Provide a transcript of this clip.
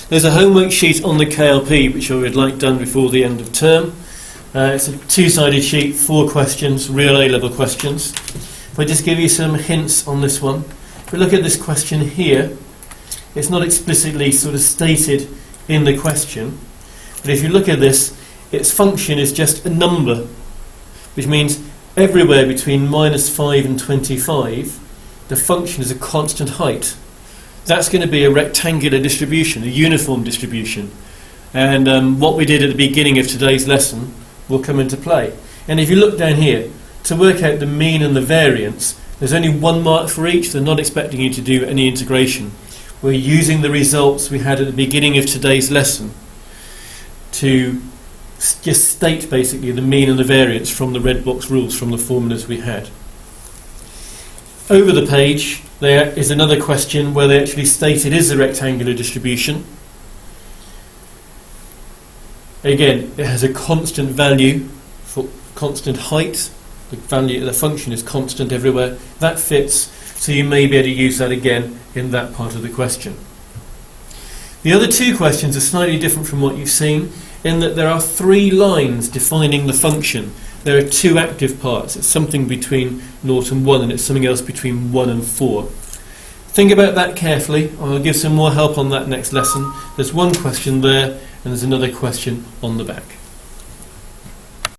There's a homework sheet on the KLP which I would like done before the end of term. It's a two-sided sheet, 4 questions, real A-level questions. If I just give you some hints on this one. If we look at this question here, it's not explicitly sort of stated in the question, but if you look at this, its function is just a number, which means everywhere between -5 and 25, the function is a constant height. That's going to be a rectangular distribution, a uniform distribution. And what we did at the beginning of today's lesson will come into play. And if you look down here, to work out the mean and the variance, there's only 1 mark for each. They're not expecting you to do any integration. We're using the results we had at the beginning of today's lesson to just state basically the mean and the variance from the red box rules, from the formulas we had. Over the page there is another question where they actually state it is a rectangular distribution. Again, it has a constant value for constant height. The function is constant everywhere. That fits, so you may be able to use that again in that part of the question. The other 2 questions are slightly different from what you've seen, in that there are 3 lines defining the function. There are 2 active parts. It's something between 0 and 1, and it's something else between 1 and 4. Think about that carefully. I'll give some more help on that next lesson. There's 1 question there, and there's another question on the back.